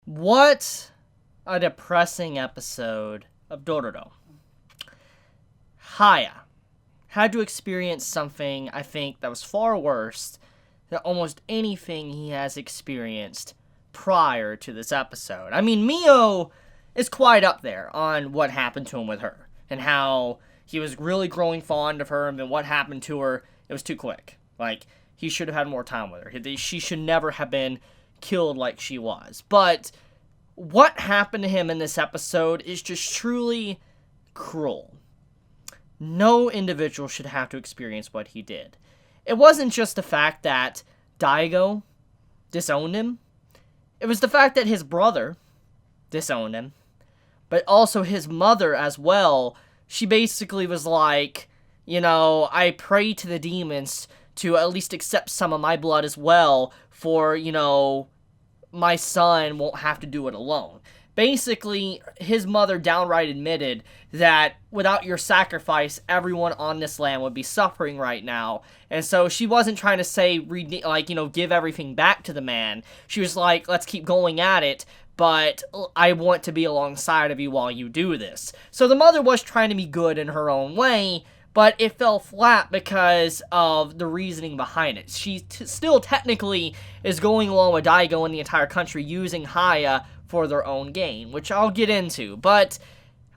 What a depressing episode of Dororo. Haya had to experience something, I think, that was far worse than almost anything he has experienced prior to this episode. I mean, Mio is quite up there on what happened to him with her, and how he was really growing fond of her, and then what happened to her, it was too quick. Like, he should have had more time with her. She should never have been killed like she was. But what happened to him in this episode is just truly cruel. No individual should have to experience what he did. It wasn't just the fact that Daigo disowned him. It was the fact that his brother disowned him. But also his mother as well. She basically was like, I pray to the demons to at least accept some of my blood as well, for, my son won't have to do it alone. Basically, his mother downright admitted that without your sacrifice, everyone on this land would be suffering right now. And so she wasn't trying to say, give everything back to the man. She was like, let's keep going at it, but I want to be alongside of you while you do this. So the mother was trying to be good in her own way, but it fell flat because of the reasoning behind it. She still technically is going along with Daigo and the entire country using Haya for their own gain, which I'll get into. But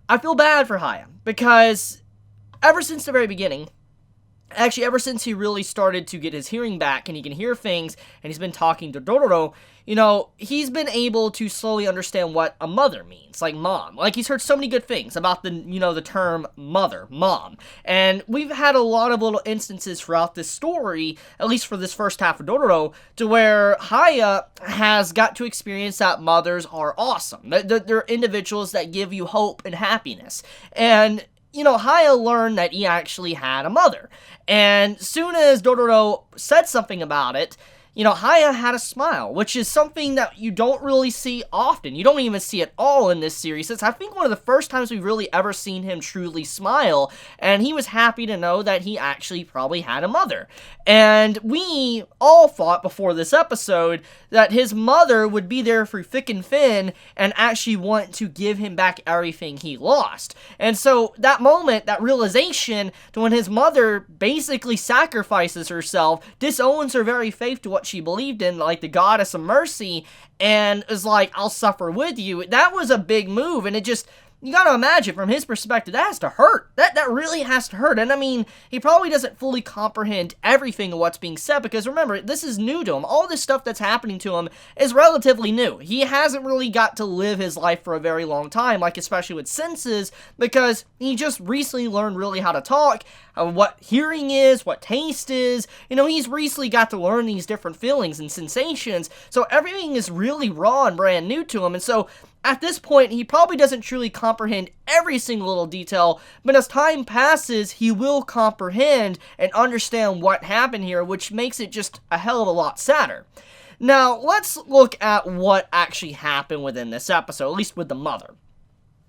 I feel bad for Haya, because ever since the very beginning, actually ever since he really started to get his hearing back and he can hear things, and he's been talking to Dororo, he's been able to slowly understand what a mother means, like mom. Like, he's heard so many good things about the term mother, mom. And we've had a lot of little instances throughout this story, at least for this first half of Dororo, to where Haya has got to experience that mothers are awesome. They're individuals that give you hope and happiness. And Haya learned that he actually had a mother. And soon as Dororo said something about it, Haya had a smile, which is something that you don't really see often. You don't even see it all in this series. It's, I think, one of the first times we've really ever seen him truly smile, and he was happy to know that he actually probably had a mother. And we all thought before this episode that his mother would be there for thick and thin and actually want to give him back everything he lost. And so that moment, that realization, to when his mother basically sacrifices herself, disowns her very faith to what she believed in, like the goddess of mercy, and is like, I'll suffer with you. That was a big move, and it just, you gotta imagine, from his perspective, that has to hurt. That really has to hurt. And I mean, he probably doesn't fully comprehend everything of what's being said, because remember, this is new to him. All this stuff that's happening to him is relatively new. He hasn't really got to live his life for a very long time, like especially with senses, because he just recently learned really how to talk, what hearing is, what taste is. He's recently got to learn these different feelings and sensations, so everything is really raw and brand new to him. And so at this point, he probably doesn't truly comprehend every single little detail, but as time passes, he will comprehend and understand what happened here, which makes it just a hell of a lot sadder. Now, let's look at what actually happened within this episode, at least with the mother.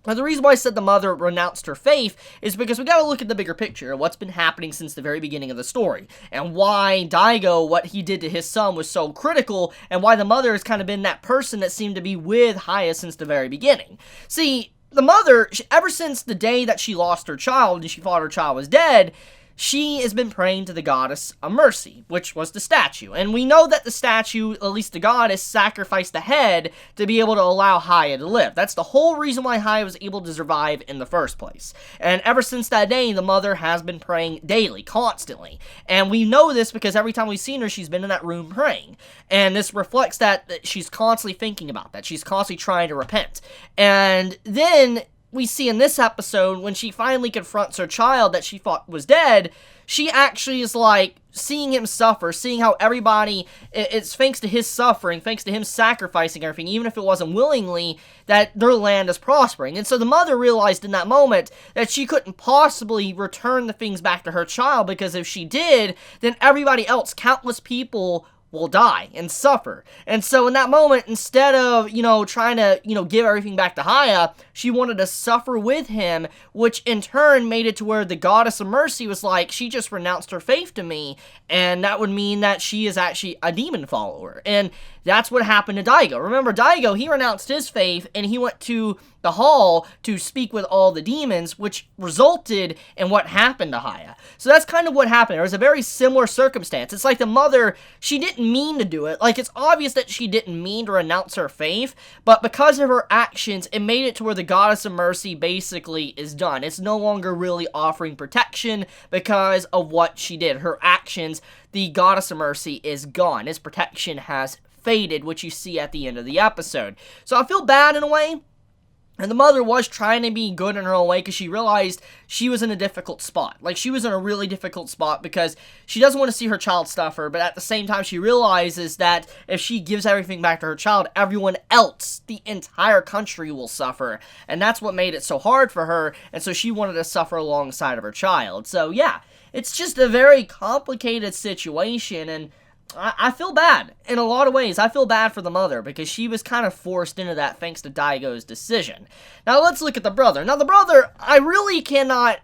Now, the reason why I said the mother renounced her faith is because we gotta look at the bigger picture of what's been happening since the very beginning of the story, and why Daigo, what he did to his son, was so critical, and why the mother has kind of been that person that seemed to be with Haya since the very beginning. See, the mother, ever since the day that she lost her child and she thought her child was dead, she has been praying to the goddess of mercy, which was the statue. And we know that the statue, at least the goddess, sacrificed the head to be able to allow Haya to live. That's the whole reason why Haya was able to survive in the first place. And ever since that day, the mother has been praying daily, constantly. And we know this because every time we've seen her, she's been in that room praying. And this reflects that she's constantly thinking about that. She's constantly trying to repent. And then we see in this episode, when she finally confronts her child that she thought was dead, she actually is like seeing him suffer, seeing how everybody, it's thanks to his suffering, thanks to him sacrificing everything, even if it wasn't willingly, that their land is prospering. And so the mother realized in that moment that she couldn't possibly return the things back to her child, because if she did, then everybody else, countless people, will die and suffer. And so in that moment, instead of, trying to, give everything back to Haya, she wanted to suffer with him, which in turn made it to where the goddess of mercy was like, she just renounced her faith to me, and that would mean that she is actually a demon follower. And that's what happened to Daigo. Remember, Daigo, he renounced his faith, and he went to the hall to speak with all the demons, which resulted in what happened to Haya. So that's kind of what happened. There was a very similar circumstance. It's like the mother, she didn't mean to do it. Like, it's obvious that she didn't mean to renounce her faith, but because of her actions, it made it to where the goddess of mercy basically is done. It's no longer really offering protection because of what she did. Her actions, the goddess of mercy is gone. Its protection has faded, which you see at the end of the episode. So I feel bad in a way. And the mother was trying to be good in her own way because she realized she was in a difficult spot. Like, she was in a really difficult spot because she doesn't want to see her child suffer, but at the same time, she realizes that if she gives everything back to her child, everyone else, the entire country, will suffer. And that's what made it so hard for her, and so she wanted to suffer alongside of her child. So, yeah, it's just a very complicated situation, and I feel bad. In a lot of ways, I feel bad for the mother because she was kind of forced into that thanks to Daigo's decision. Now, let's look at the brother. Now, the brother, I really cannot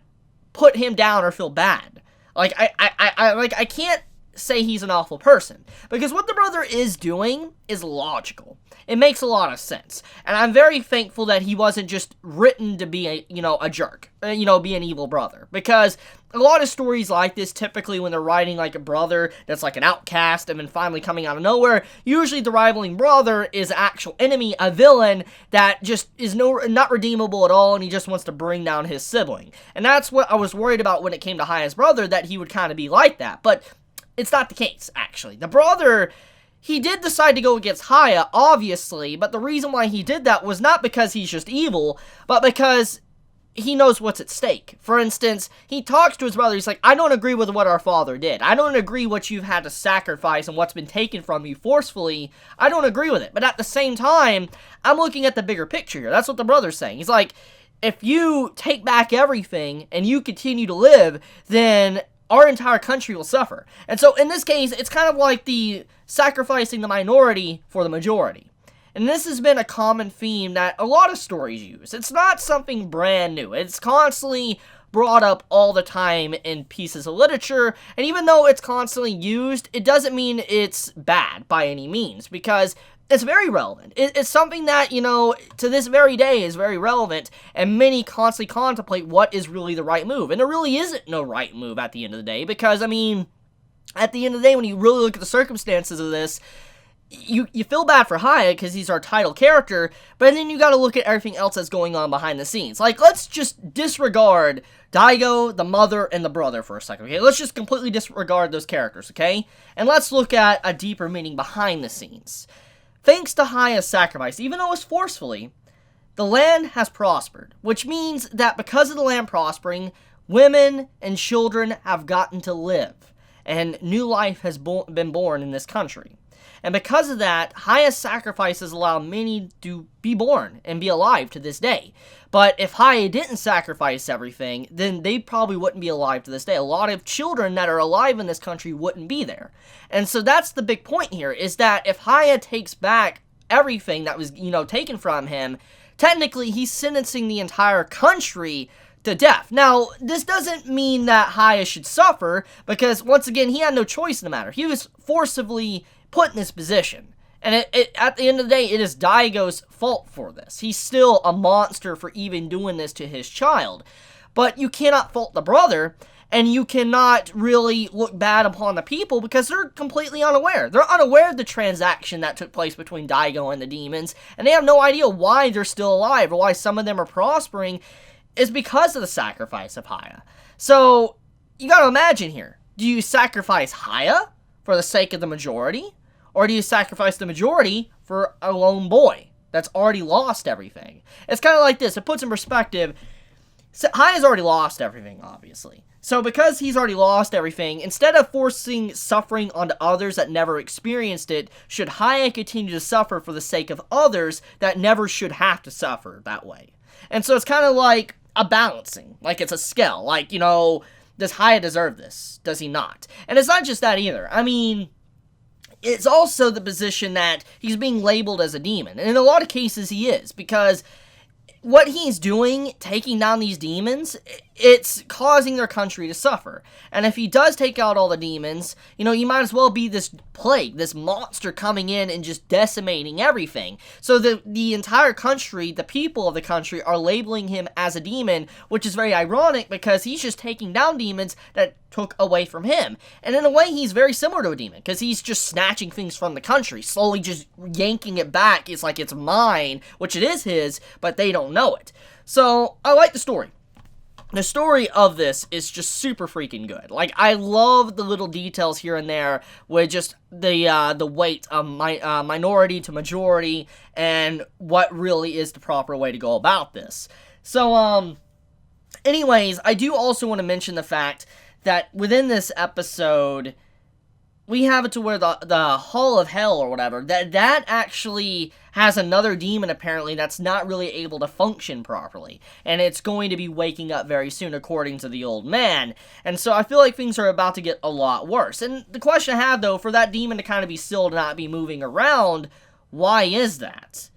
put him down or feel bad. Like, I can't say he's an awful person because what the brother is doing is logical. It makes a lot of sense. And I'm very thankful that he wasn't just written to be a jerk, be an evil brother. Because a lot of stories like this, typically when they're writing like a brother that's like an outcast and then finally coming out of nowhere, usually the rivaling brother is an actual enemy, a villain that just is not redeemable at all, and he just wants to bring down his sibling. And that's what I was worried about when it came to Haya's brother, that he would kind of be like that. But it's not the case, actually. The brother, he did decide to go against Haya, obviously, but the reason why he did that was not because he's just evil, but because he knows what's at stake. For instance, he talks to his brother, he's like, I don't agree with what our father did. I don't agree what you've had to sacrifice and what's been taken from you forcefully. I don't agree with it. But at the same time, I'm looking at the bigger picture here. That's what the brother's saying. He's like, if you take back everything and you continue to live, then our entire country will suffer. And so in this case, it's kind of like the sacrificing the minority for the majority. And this has been a common theme that a lot of stories use. It's not something brand new. It's constantly brought up all the time in pieces of literature, and even though it's constantly used, it doesn't mean it's bad by any means, because it's very relevant. It's something that, to this very day is very relevant, and many constantly contemplate what is really the right move. And there really isn't no right move at the end of the day, because, at the end of the day, when you really look at the circumstances of this, you feel bad for Haya because he's our title character, but then you gotta look at everything else that's going on behind the scenes. Like, let's just disregard Daigo, the mother, and the brother for a second, okay? Let's just completely disregard those characters, okay? And let's look at a deeper meaning behind the scenes. Thanks to Haya's sacrifice, even though it was forcefully, the land has prospered, which means that because of the land prospering, women and children have gotten to live, and new life has been born in this country. And because of that, Haya's sacrifices allow many to be born and be alive to this day. But if Haya didn't sacrifice everything, then they probably wouldn't be alive to this day. A lot of children that are alive in this country wouldn't be there. And so that's the big point here, is that if Haya takes back everything that was, taken from him, technically he's sentencing the entire country to death. Now, this doesn't mean that Haya should suffer, because once again, he had no choice in the matter. He was forcibly put in this position. And at the end of the day, it is Daigo's fault for this. He's still a monster for even doing this to his child. But you cannot fault the brother, and you cannot really look bad upon the people because they're completely unaware. They're unaware of the transaction that took place between Daigo and the demons, and they have no idea why they're still alive or why some of them are prospering is because of the sacrifice of Haya. So, you gotta imagine here. Do you sacrifice Haya for the sake of the majority? Or do you sacrifice the majority for a lone boy that's already lost everything? It's kind of like this. It puts in perspective. Haya's already lost everything, obviously. So because he's already lost everything, instead of forcing suffering onto others that never experienced it, should Haya continue to suffer for the sake of others that never should have to suffer that way? And so it's kind of like a balancing. Like it's a scale. Like, does Haya deserve this? Does he not? And it's not just that either. it's also the position that he's being labeled as a demon. And in a lot of cases he is, because what he's doing, taking down these demons, it's causing their country to suffer. And if he does take out all the demons, you know, you might as well be this plague, this monster coming in and just decimating everything. So the entire country, the people of the country, are labeling him as a demon, which is very ironic because he's just taking down demons that took away from him. And in a way, he's very similar to a demon, because he's just snatching things from the country, slowly just yanking it back. It's like it's mine, which it is his, but they don't know it. So, I like the story. The story of this is just super freaking good. Like, I love the little details here and there with just the weight of minority to majority and what really is the proper way to go about this. So, anyways, I do also want to mention the fact that within this episode, we have it to where the Hall of Hell or whatever, that actually has another demon apparently that's not really able to function properly. And it's going to be waking up very soon according to the old man. And so I feel like things are about to get a lot worse. And the question I have though, for that demon to kind of be still, to not be moving around, why is that?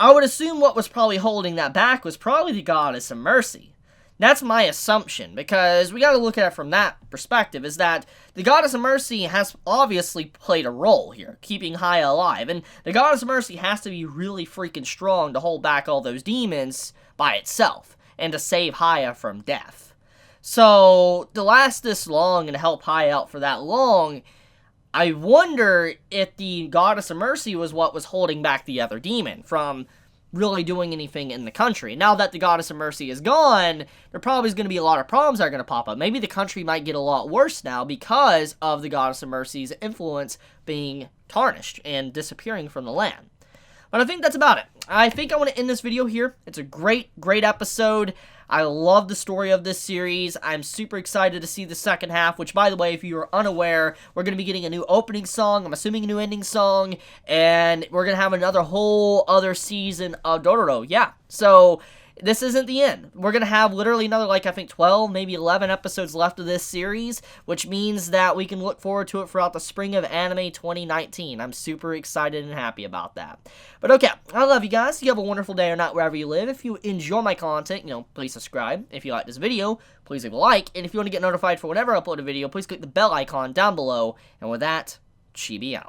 I would assume what was probably holding that back was probably the Goddess of Mercy. That's my assumption, because we gotta look at it from that perspective, is that the Goddess of Mercy has obviously played a role here, keeping Haya alive, and the Goddess of Mercy has to be really freaking strong to hold back all those demons by itself, and to save Haya from death. So, to last this long and to help Haya out for that long, I wonder if the Goddess of Mercy was what was holding back the other demon from really doing anything in the country. Now that the Goddess of Mercy is gone, there probably is going to be a lot of problems that are going to pop up. Maybe the country might get a lot worse now because of the Goddess of Mercy's influence being tarnished and disappearing from the land. But I think that's about it. I think I want to end this video here. It's a great, great episode. I love the story of this series. I'm super excited to see the second half, which, by the way, if you are unaware, we're going to be getting a new opening song, I'm assuming a new ending song, and we're going to have another whole other season of Dororo. Yeah, so this isn't the end. We're going to have literally another, like, I think 12, maybe 11 episodes left of this series, which means that we can look forward to it throughout the spring of anime 2019. I'm super excited and happy about that. But okay, I love you guys. You have a wonderful day or night wherever you live. If you enjoy my content, you know, please subscribe. If you like this video, please leave a like. And if you want to get notified for whenever I upload a video, please click the bell icon down below. And with that, Chibi out.